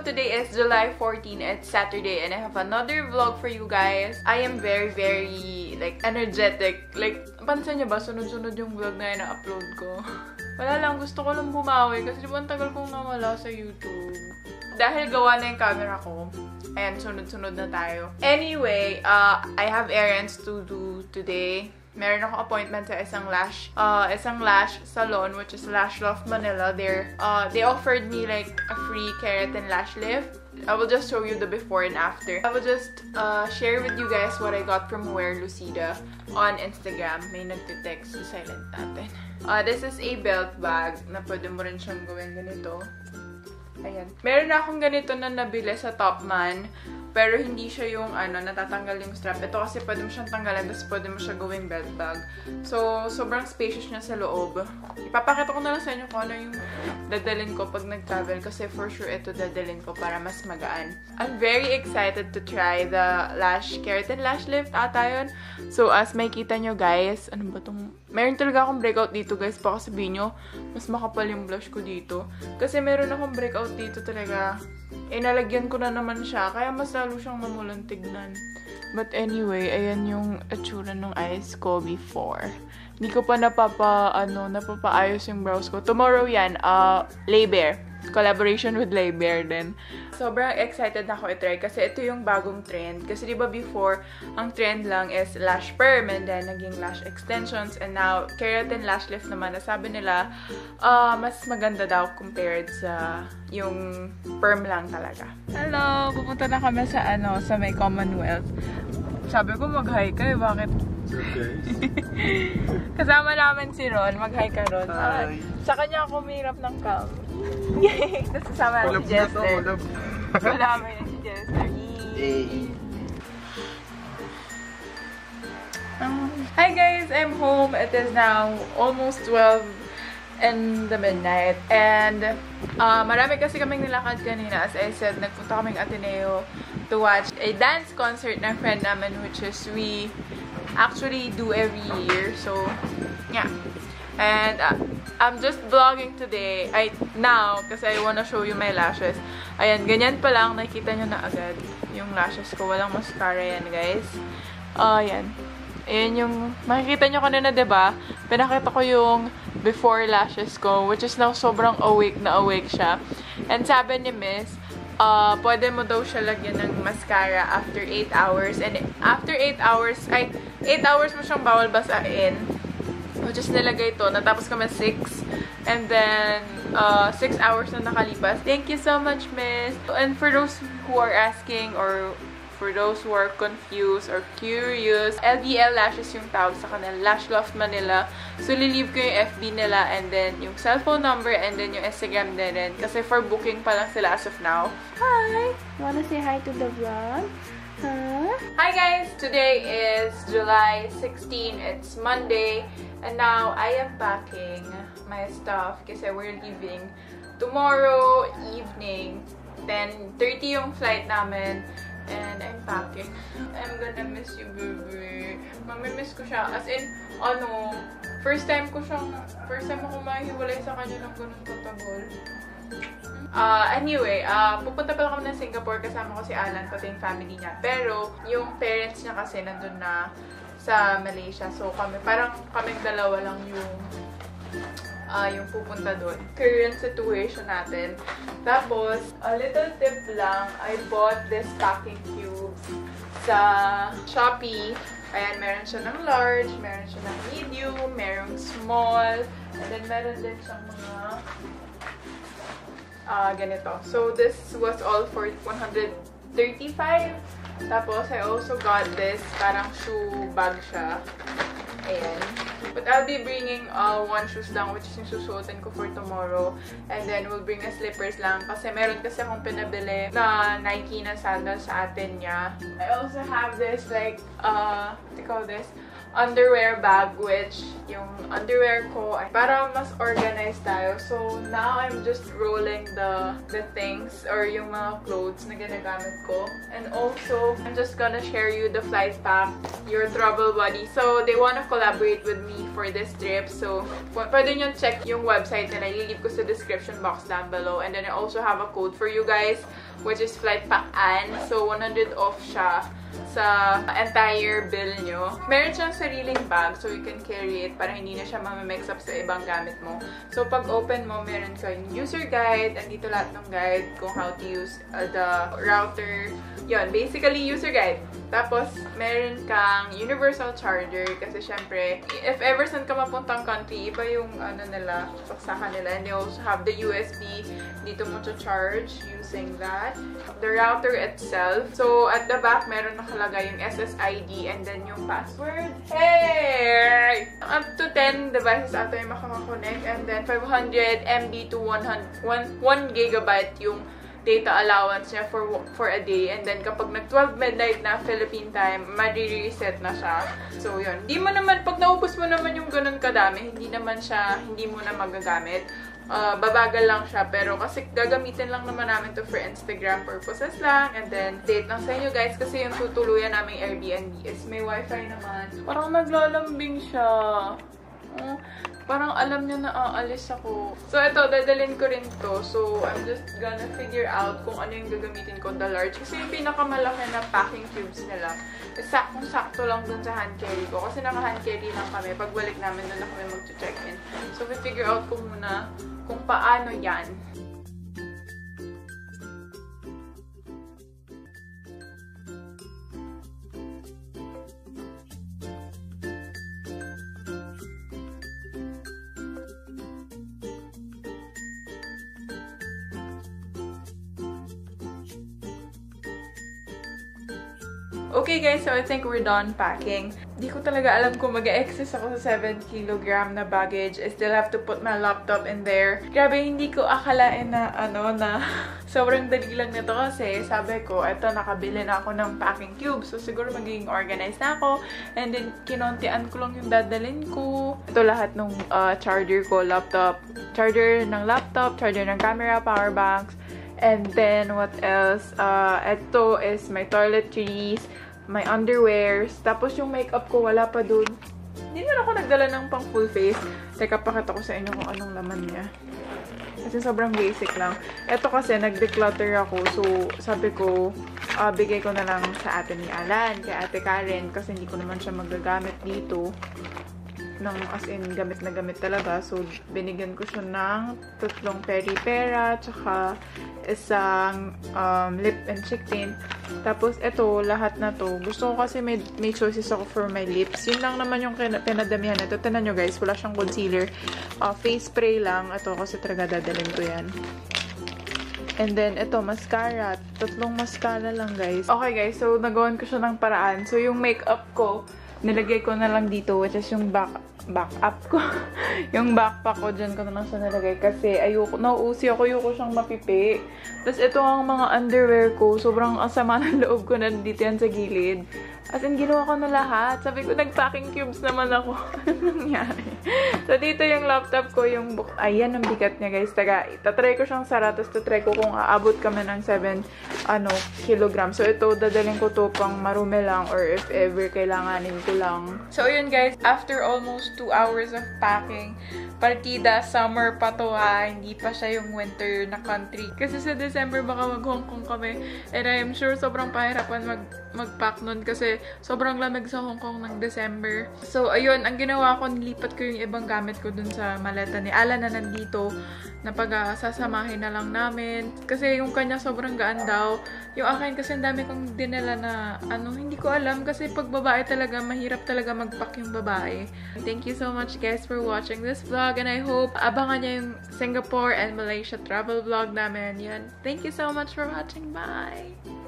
today is July 14. It's Saturday and I have another vlog for you guys. I am very like energetic. Like, pansin niyo ba? Sunod-sunod yung vlog na yun na-upload ko. Wala lang, gusto ko lang bumawi kasi diba ang tagal kong nawala sa YouTube. Dahil gawa na yung camera ko, ayan, sunod-sunod na tayo. Anyway, I have errands to do today. Meron akong appointment sa isang lash salon, which is Lash Loft Manila. They offered me like a free keratin lash lift. I will just show you the before and after. I will just share with you guys what I got from Wear Lucida on Instagram. May nagtitext, silent natin. This is a belt bag na pwede mo rin siyang gawin ganito. Ayan. Meron na akong ganito na nabili sa Topman. Pero hindi siya yung natatanggal yung strap. Ito kasi pwede mo siyang tanggalin, tapos pwede mo siya gawing belt bag. So, sobrang spacious niya sa loob. Ipapakita ko na lang sa inyo kung ano yung dadalhin ko pag nag-travel. Kasi for sure ito dadalhin ko para mas magaan. I'm very excited to try the keratin lash lift ata yun. So, as makikita nyo guys, ano ba tong... Meron talaga akong breakout dito guys. Baka sabihin nyo, mas makapal yung blush ko dito. Kasi meron akong breakout dito talaga. Nalagyan ko na naman siya. Kaya mas lalo siyang mamulang tignan. But anyway, ayan yung itsura ng eyes ko before. Hindi ko pa napapaayos yung brows ko. Tomorrow yan, Labor. Collaboration with Labor din. Sobrang excited na ako i-try kasi ito yung bagong trend. Kasi diba before, ang trend lang is lash perm and then naging lash extensions and now keratin lash lift naman. Nasabi nila, mas maganda daw compared sa yung perm lang talaga. Hello! Pupunta na kami sa sa may Commonwealth. Sabi ko mag-hi kayo, bakit? Okay. Kasama namin si Ron, mag-hi ka Ron. Sa kanya ako umirap ng cam. Tapos kasama namin si Jester. Wala namin si Jester. Hi guys, I'm home. It is now almost 12 in the midnight. And marami kasi kaming nilakad kanina. As I said, nagpunta kaming Ateneo to watch a dance concert ng friend namin, which is we actually do every year. So, yeah. And I'm just vlogging today. Now, kasi I wanna show you my lashes. Ayan, ganyan pa lang. Nakikita nyo na agad yung lashes ko. Walang mascara yan, guys. Ayan. Ayan yung, makikita nyo kanina, diba? Pinakita ko yung before lashes ko, which is now sobrang awake na awake siya. And sabi ni Miss, pwede mo daw siya lagyan ng mascara after 8 hours. And after 8 hours, 8 hours mo siyang bawal basain. Which is nilagay ito. Natapos kami 6. And then, 6 hours na nakalipas. Thank you so much, Miss. And for those who are asking or for those who are confused or curious, LVL Lashes yung tawag sa kanila. Lash Loft Manila. So, lilive ko yung FB nila and then yung cellphone number and then yung Instagram din. Kasi for booking pa lang sila as of now. Hi! Wanna say hi to the vlog? Huh? Hi guys! Today is July 16. It's Monday. And now, I am packing my stuff kasi we're leaving tomorrow evening. 10:30 yung flight namin. And I'm packing. I'm gonna miss you, baby. Mamimiss ko siya. As in, first time ako mahiwalay sa kanya ng ganun katagal. Anyway, pupunta pala kami ng Singapore. Kasama ko si Alan, pati yung family niya. Pero, yung parents niya kasi nandun na sa Malaysia. So, kaming dalawa lang yung pupunta doon. Current situation natin. Tapos, a little tip lang, I bought this packing cube sa Shopee. Ayan, meron siya ng large, meron siya ng medium, merong small, and then meron din siyang mga ganito. So, this was all for 135. Tapos, I also got this, parang shoe bag siya. Ayan. But I'll be bringing one shoes lang, which is yung susuotin ko for tomorrow. And then, we'll bring a slippers lang. Kasi meron kasi akong pinabili na Nike na sandals sa atin niya. I also have this, like, what do you call this? underwear bag, which yung underwear ko ay para mas organized tayo. So, now I'm just rolling the things or yung mga clothes na ginagamit ko. And also, I'm just gonna share you the flight pack, your travel buddy. So, they wanna collaborate with me for this trip. So, pwede nyo check yung website nila. Ililip ko sa description box down below. And then I also have a code for you guys, which is flight pack Ann. So, 100 off siya sa entire bill nyo. Meron siyang sariling bag, so you can carry it para hindi na siya mamamix up sa ibang gamit mo. So, pag open mo, meron kayong user guide. Andito lahat ng guide kung how to use the router. Yun, basically, user guide. Tapos, meron kang universal charger kasi syempre, if ever saan ka mapuntang country, iba yung ano nila, saksakan nila. And they also have the USB. Dito mo charge using that. The router itself. So, at the back, meron nakalagay yung SSID and then yung password. Hey! Up to 10 devices ata yung makakakonect. And then, 500 MB to 1 gigabyte yung data allowance niya for a day. And then, kapag nag-12 midnight na Philippine time, ma-reset na siya. So, yun. Hindi mo naman, pag naubos mo naman yung ganun kadami, hindi mo na magagamit. Babagal lang siya. Pero kasi gagamitin lang naman namin to for Instagram purposes lang. And then, date lang sa inyo guys. Kasi yung tutuluyan naming Airbnb is may wifi naman. Parang naglalambing siya. Parang alam niya na aalis ako. So, ito, dadalhin ko rin to. So, I'm just gonna figure out kung ano yung gagamitin ko, the large. Kasi yung pinakamalaki na packing cubes nila, saktong-sakto lang dun sa hand carry ko. Kasi naka-hand carry lang kami. Pagbalik namin, dun na kami mag-check-in. So, we figure out ko muna kung paano yan. Okay guys, so I think we're done packing. Di ko talaga alam kung mag-excess ako sa 7 kg na baggage. I still have to put my laptop in there. Grabe, hindi ko akalain na sobrang dali lang nito kasi sabi ko, eto, nakabili na ako ng packing cube. So siguro magiging organized na ako. And then, kinontian ko lang yung dadalhin ko. Ito lahat ng charger ko, laptop. Charger ng laptop, charger ng camera, power banks. And then, what else? Ito is my toiletries, my underwears. Tapos yung makeup ko, wala pa dun. Hindi naman ako nagdala ng pang full face. Teka, pakita ko sa inyo kung anong laman niya. Kasi sobrang basic lang. Ito kasi, nag-declutter ako. So, sabi ko, bigay ko na lang sa ate ni Alan, kay ate Karen. Kasi hindi ko naman siya magagamit dito. As in, gamit na gamit talaga. So, binigyan ko siya ng 3 peri-pera, tsaka isang lip and cheek tint. Tapos, ito, lahat na to. Gusto ko kasi may choices ako for my lips. Yun lang naman yung pinadamihan nito. Tignan nyo guys, wala siyang concealer. Face spray lang. Ito, kasi talaga dadalhin ko yan. And then, ito, mascara. 3 mascara lang, guys. Okay, guys. So, nagawan ko siya ng paraan. So, yung makeup ko, nilagay ko na lang dito, which is yung backup ko. Yung backpack ko, dyan ko na lang siya nilagay. Kasi, nauusi ako, ayoko siyang mapipi. Tapos, ito ang mga underwear ko. Sobrang asama ng loob ko na dito yan sa gilid. As in, ginawa ko na lahat. Sabi ko, nag-packing cubes naman ako. Anong nangyari? So, dito yung laptop ko, yung book. Ayan, ang bigat niya, guys. Tatry ko siyang sara, tapos tatry ko kung aabot kami ng 7 kilogram. So, ito, dadalhin ko to pang marumi lang or if ever kailanganin ko lang. So, yun, guys. After almost 2 hours of packing, partida, summer pa to ha. Hindi pa siya yung winter na country. Kasi sa December, baka mag-Hong Kong kami. And I am sure sobrang pahirapan mag-pack nun kasi sobrang lamig sa Hong Kong ng December. So, ayun, ang ginawa ko, nilipat ko yung ibang gamit ko dun sa maleta ni Alan na nandito na sasamahin na lang namin. Kasi yung kanya sobrang gaan daw. Yung akin kasi ang dami kong dinala na hindi ko alam kasi pag babae talaga, mahirap talaga mag-pack yung babae. Thank you so much guys for watching this vlog and I hope abangan niya yung Singapore and Malaysia travel vlog namin. Yan. Thank you so much for watching. Bye!